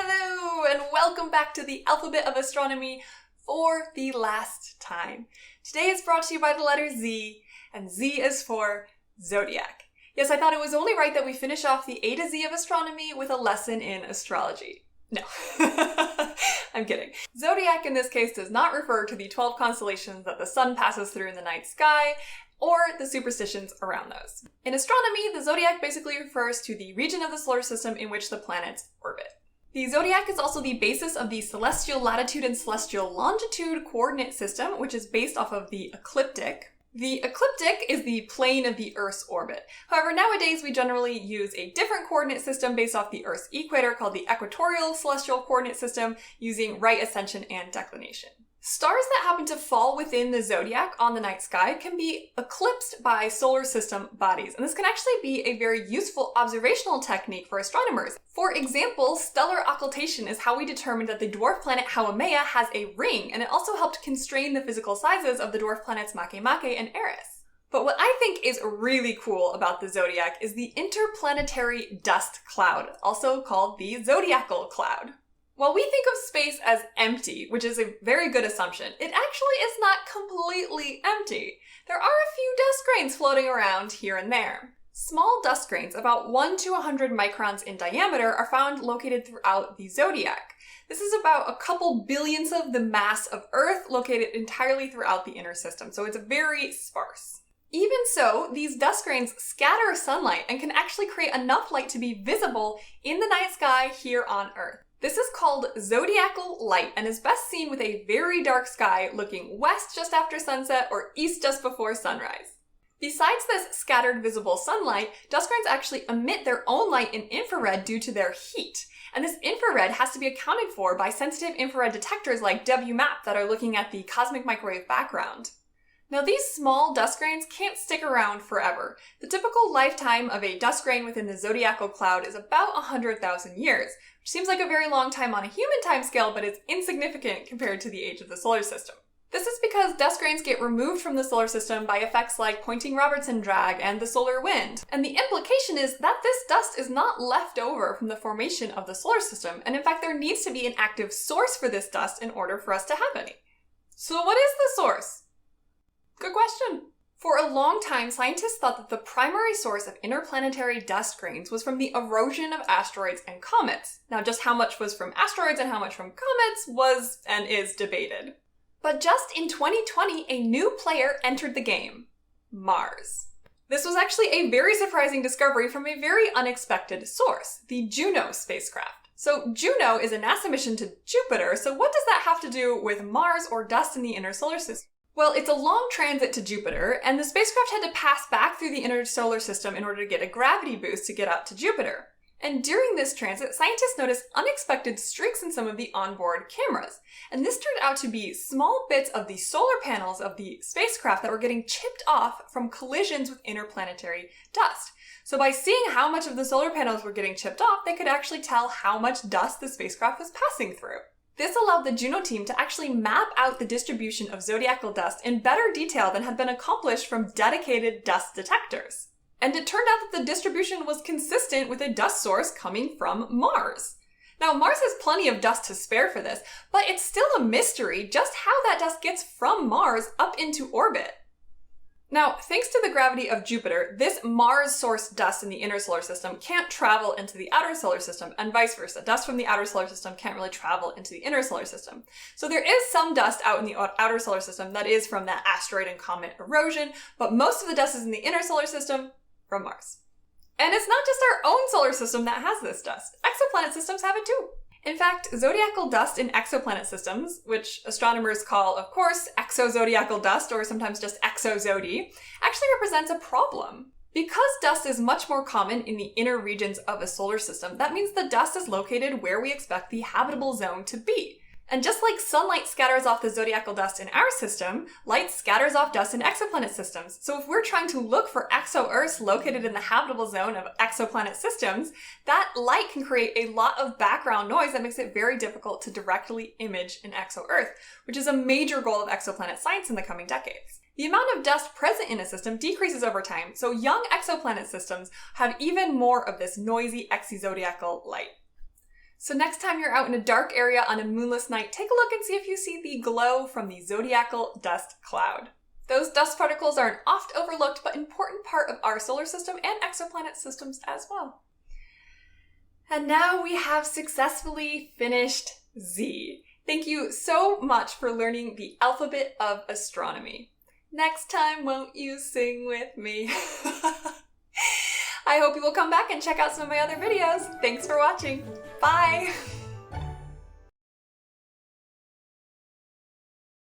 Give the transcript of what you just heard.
Hello, and welcome back to the Alphabet of Astronomy for the last time. Today is brought to you by the letter Z, and Z is for Zodiac. Yes, I thought it was only right that we finish off the A to Z of astronomy with a lesson in astrology. No, I'm kidding. Zodiac in this case does not refer to the 12 constellations that the sun passes through in the night sky, or the superstitions around those. In astronomy, the zodiac basically refers to the region of the solar system in which the planets orbit. The zodiac is also the basis of the celestial latitude and celestial longitude coordinate system, which is based off of the ecliptic. The ecliptic is the plane of the Earth's orbit. However, nowadays we generally use a different coordinate system based off the Earth's equator called the equatorial celestial coordinate system, using right ascension and declination. Stars that happen to fall within the zodiac on the night sky can be eclipsed by solar system bodies, and this can actually be a very useful observational technique for astronomers. For example, stellar occultation is how we determined that the dwarf planet Haumea has a ring, and it also helped constrain the physical sizes of the dwarf planets Makemake and Eris. But what I think is really cool about the zodiac is the interplanetary dust cloud, also called the Zodiacal Cloud. While we think of space as empty, which is a very good assumption, it actually is not completely empty. There are a few dust grains floating around here and there. Small dust grains, about 1 to 100 microns in diameter, are found located throughout the zodiac. This is about a couple billionths of the mass of Earth, located entirely throughout the inner system, so it's very sparse. Even so, these dust grains scatter sunlight and can actually create enough light to be visible in the night sky here on Earth. This is called Zodiacal Light and is best seen with a very dark sky looking west just after sunset or east just before sunrise. Besides this scattered visible sunlight, dust grains actually emit their own light in infrared due to their heat. And this infrared has to be accounted for by sensitive infrared detectors like WMAP that are looking at the cosmic microwave background. Now, these small dust grains can't stick around forever. The typical lifetime of a dust grain within the zodiacal cloud is about 100,000 years, which seems like a very long time on a human timescale, but it's insignificant compared to the age of the solar system. This is because dust grains get removed from the solar system by effects like Poynting-Robertson drag and the solar wind. And the implication is that this dust is not left over from the formation of the solar system, and in fact there needs to be an active source for this dust in order for us to have any. So what is the source? Good question. For a long time, scientists thought that the primary source of interplanetary dust grains was from the erosion of asteroids and comets. Now, just how much was from asteroids and how much from comets was and is debated. But just in 2020, a new player entered the game: Mars. This was actually a very surprising discovery from a very unexpected source, the Juno spacecraft. So Juno is a NASA mission to Jupiter, so what does that have to do with Mars or dust in the inner solar system? Well, it's a long transit to Jupiter, and the spacecraft had to pass back through the inner solar system in order to get a gravity boost to get up to Jupiter. And during this transit, scientists noticed unexpected streaks in some of the onboard cameras. And this turned out to be small bits of the solar panels of the spacecraft that were getting chipped off from collisions with interplanetary dust. So by seeing how much of the solar panels were getting chipped off, they could actually tell how much dust the spacecraft was passing through. This allowed the Juno team to actually map out the distribution of zodiacal dust in better detail than had been accomplished from dedicated dust detectors. And it turned out that the distribution was consistent with a dust source coming from Mars. Now, Mars has plenty of dust to spare for this, but it's still a mystery just how that dust gets from Mars up into orbit. Now, thanks to the gravity of Jupiter, this Mars-sourced dust in the inner solar system can't travel into the outer solar system, and vice versa. Dust from the outer solar system can't really travel into the inner solar system. So there is some dust out in the outer solar system that is from that asteroid and comet erosion, but most of the dust is in the inner solar system from Mars. And it's not just our own solar system that has this dust. Exoplanet systems have it too. In fact, zodiacal dust in exoplanet systems, which astronomers call, of course, exozodiacal dust, or sometimes just exozodi, actually represents a problem. Because dust is much more common in the inner regions of a solar system, that means the dust is located where we expect the habitable zone to be. And just like sunlight scatters off the zodiacal dust in our system, light scatters off dust in exoplanet systems. So if we're trying to look for exo-Earths located in the habitable zone of exoplanet systems, that light can create a lot of background noise that makes it very difficult to directly image an exo-Earth, which is a major goal of exoplanet science in the coming decades. The amount of dust present in a system decreases over time, so young exoplanet systems have even more of this noisy exozodiacal light. So next time you're out in a dark area on a moonless night, take a look and see if you see the glow from the zodiacal dust cloud. Those dust particles are an oft overlooked but important part of our solar system and exoplanet systems as well. And now we have successfully finished Z. Thank you so much for learning the alphabet of astronomy. Next time, won't you sing with me? I hope you will come back and check out some of my other videos. Thanks for watching. Bye!